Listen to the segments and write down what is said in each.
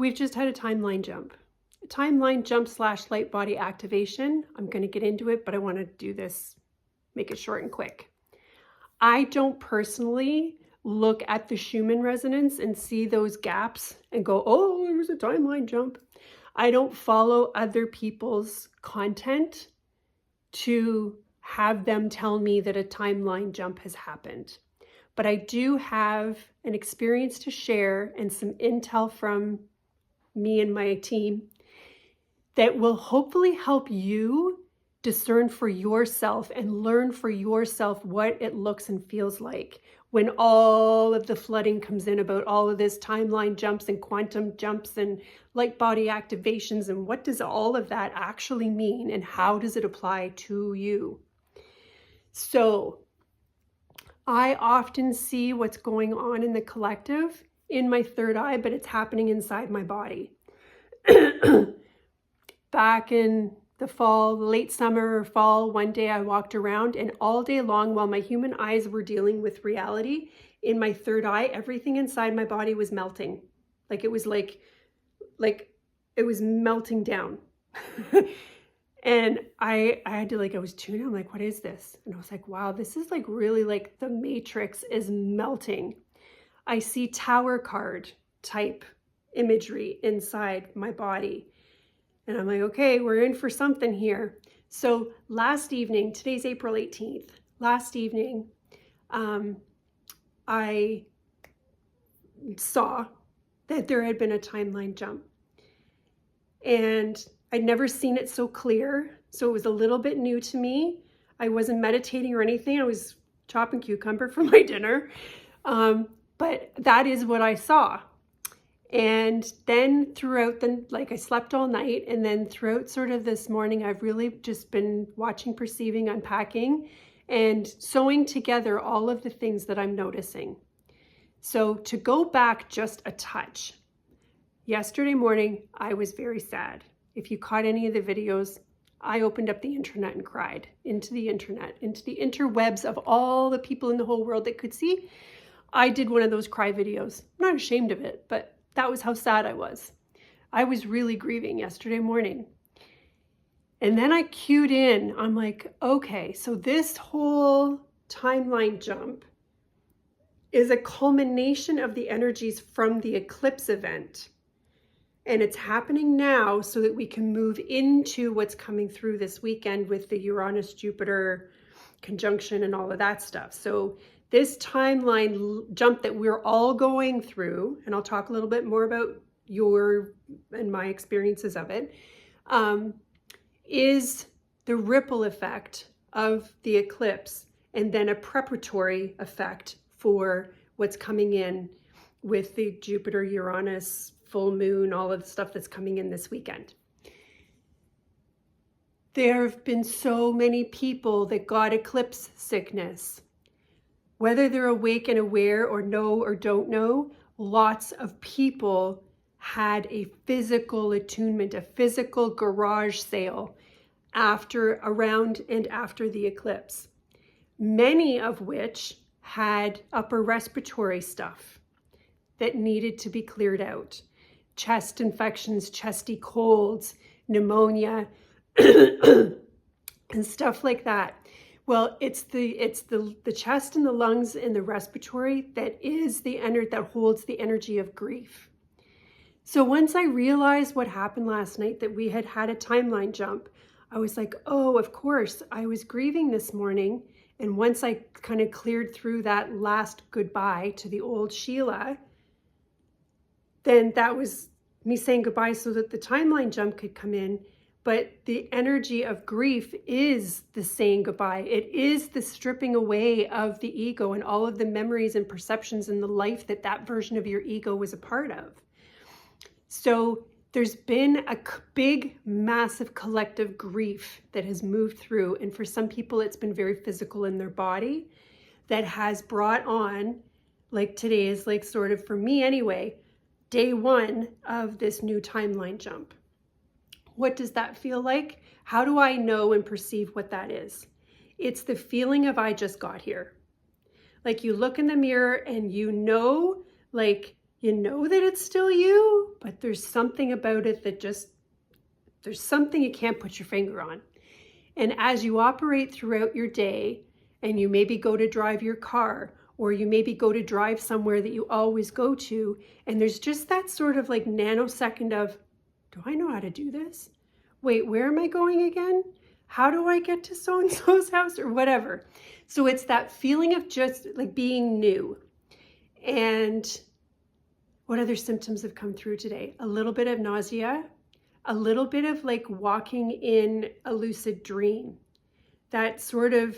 We've just had a timeline jump. A timeline jump / light body activation. I'm going to get into it, but I want to do this, make it short and quick. I don't personally look at the Schumann resonance and see those gaps and go, oh, there was a timeline jump. I don't follow other people's content to have them tell me that a timeline jump has happened. But I do have an experience to share and some intel from me and my team that will hopefully help you discern for yourself and learn for yourself what it looks and feels like when all of the flooding comes in about all of this timeline jumps and quantum jumps and light body activations, and what does all of that actually mean and how does it apply to you? So I often see what's going on in the collective in my third eye, but it's happening inside my body. Back in the fall, late summer or fall, one day I walked around and all day long while my human eyes were dealing with reality, in my third eye, everything inside my body was melting. It was like it was melting down. And I had to I was tuning, I'm like, what is this? And I was like, wow, this is really the Matrix is melting. I see tower card type imagery inside my body. And I'm like, okay, we're in for something here. So last evening, today's April 18th, last evening, I saw that there had been a timeline jump. And I'd never seen it so clear. So it was a little bit new to me. I wasn't meditating or anything. I was chopping cucumber for my dinner. But that is what I saw. And then throughout I slept all night, and then throughout sort of this morning, I've really just been watching, perceiving, unpacking, and sewing together all of the things that I'm noticing. So to go back just a touch, yesterday morning, I was very sad. If you caught any of the videos, I opened up the internet and cried into the internet, into the interwebs of all the people in the whole world that could see. I did one of those cry videos. I'm not ashamed of it, but that was how sad I was. I was really grieving yesterday morning. And then I cued in. I'm like, okay, so this whole timeline jump is a culmination of the energies from the eclipse event. And it's happening now so that we can move into what's coming through this weekend with the Uranus-Jupiter conjunction and all of that stuff. So this timeline jump that we're all going through, and I'll talk a little bit more about your and my experiences of it, is the ripple effect of the eclipse, and then a preparatory effect for what's coming in with the Jupiter-Uranus full moon, all of the stuff that's coming in this weekend. There have been so many people that got eclipse sickness. Whether they're awake and aware or know or don't know, lots of people had a physical attunement, a physical garage sale around and after the eclipse. Many of which had upper respiratory stuff that needed to be cleared out. Chest infections, chesty colds, pneumonia, and stuff like that. Well, it's the chest and the lungs and the respiratory that is that holds the energy of grief. So once I realized what happened last night, that we had had a timeline jump, I was like, oh, of course, I was grieving this morning. And once I kind of cleared through that last goodbye to the old Sheila, then that was me saying goodbye so that the timeline jump could come in. But the energy of grief is the saying goodbye. It is the stripping away of the ego and all of the memories and perceptions in the life that version of your ego was a part of. So there's been a big, massive collective grief that has moved through. And for some people, it's been very physical in their body that has brought on, today is sort of, for me anyway, day one of this new timeline jump. What does that feel like? How do I know and perceive what that is? It's the feeling of I just got here. You look in the mirror and You know that it's still you, but there's something about it that there's something you can't put your finger on. And as you operate throughout your day, and you maybe go to drive your car, or you maybe go to drive somewhere that you always go to, and there's just that sort of like nanosecond of, do I know how to do this? Wait, where am I going again? How do I get to so-and-so's house or whatever? So it's that feeling of just like being new. And what other symptoms have come through today? A little bit of nausea, a little bit of like walking in a lucid dream, that sort of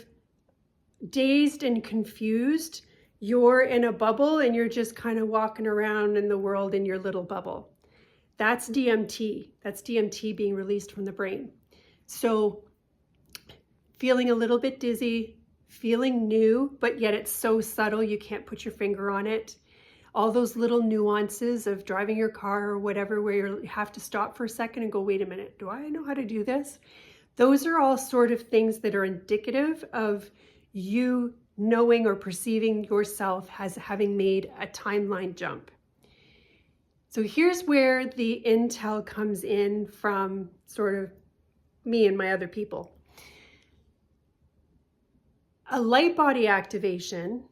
dazed and confused. You're in a bubble and you're just kind of walking around in the world in your little bubble. That's DMT. That's DMT being released from the brain. So feeling a little bit dizzy, feeling new, but yet it's so subtle you can't put your finger on it. All those little nuances of driving your car or whatever, where you have to stop for a second and go, wait a minute, do I know how to do this? Those are all sort of things that are indicative of you knowing or perceiving yourself as having made a timeline jump. So here's where the intel comes in from sort of me and my other people. A light body activation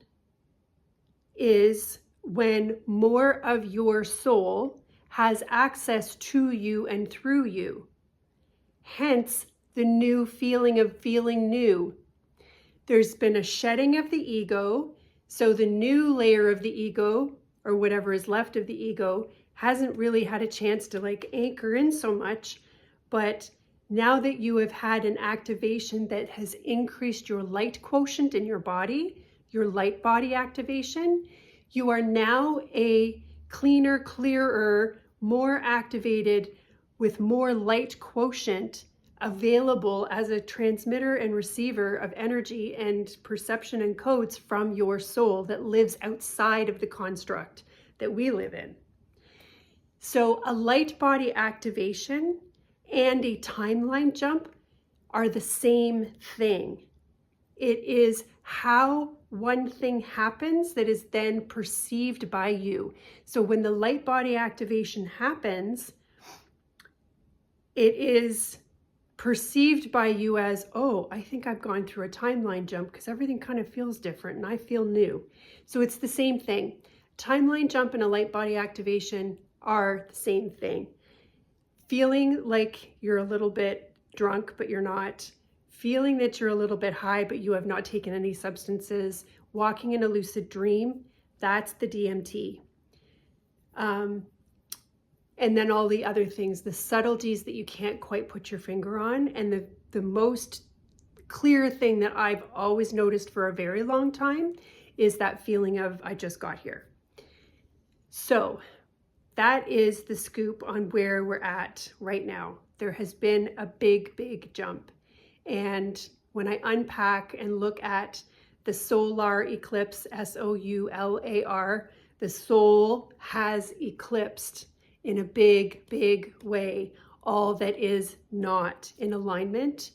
is when more of your soul has access to you and through you. Hence the new feeling of feeling new. There's been a shedding of the ego, so the new layer of the ego, or whatever is left of the ego, hasn't really had a chance to like anchor in so much. But now that you have had an activation that has increased your light quotient in your body, your light body activation, you are now a cleaner, clearer, more activated, with more light quotient available as a transmitter and receiver of energy and perception and codes from your soul that lives outside of the construct that we live in. So a light body activation and a timeline jump are the same thing. It is how one thing happens that is then perceived by you. So when the light body activation happens, it is perceived by you as, oh, I think I've gone through a timeline jump because everything kind of feels different and I feel new. So it's the same thing. Timeline jump and a light body activation are the same thing. Feeling like you're a little bit drunk, but you're not. Feeling that you're a little bit high, but you have not taken any substances. Walking in a lucid dream, that's the DMT. And then all the other things, the subtleties that you can't quite put your finger on. And the most clear thing that I've always noticed for a very long time is that feeling of, I just got here. So that is the scoop on where we're at right now. There has been a big, big jump. And when I unpack and look at the solar eclipse, SOULAR, the soul has eclipsed in a big, big way all that is not in alignment.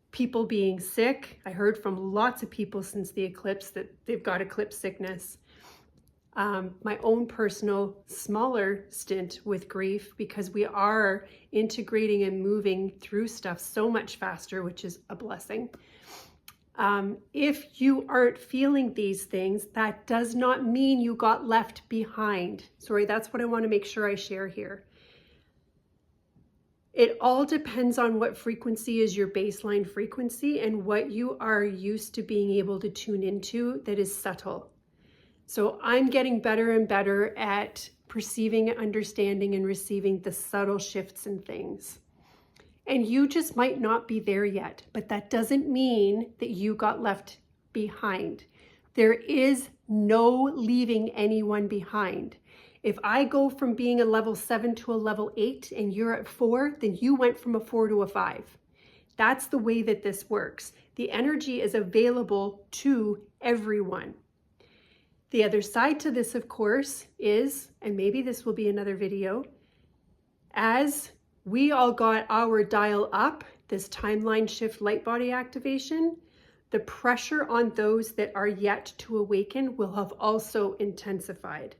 People being sick. I heard from lots of people since the eclipse that they've got eclipse sickness. My own personal smaller stint with grief, because we are integrating and moving through stuff so much faster, which is a blessing. If you aren't feeling these things, that does not mean you got left behind. Sorry, that's what I want to make sure I share here. It all depends on what frequency is your baseline frequency and what you are used to being able to tune into that is subtle. So I'm getting better and better at perceiving, understanding, and receiving the subtle shifts in things. And you just might not be there yet, but that doesn't mean that you got left behind. There is no leaving anyone behind. If I go from being a level 7 to a level 8 and you're at 4, then you went from a 4 to a 5. That's the way that this works. The energy is available to everyone. The other side to this, of course, is, and maybe this will be another video, as we all got our dial up, this timeline shift light body activation, the pressure on those that are yet to awaken will have also intensified.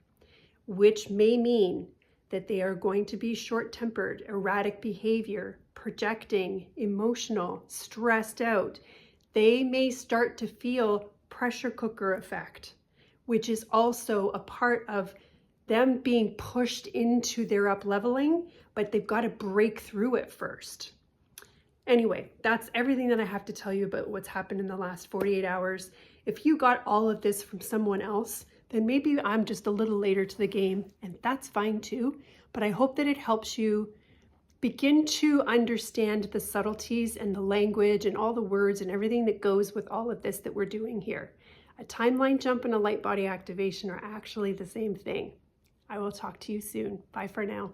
which may mean that they are going to be short-tempered, erratic behavior, projecting, emotional, stressed out. They may start to feel pressure cooker effect, which is also a part of them being pushed into their up-leveling, but they've got to break through it first. Anyway, that's everything that I have to tell you about what's happened in the last 48 hours. If you got all of this from someone else, then maybe I'm just a little later to the game, and that's fine too. But I hope that it helps you begin to understand the subtleties and the language and all the words and everything that goes with all of this that we're doing here. A timeline jump and a light body activation are actually the same thing. I will talk to you soon. Bye for now.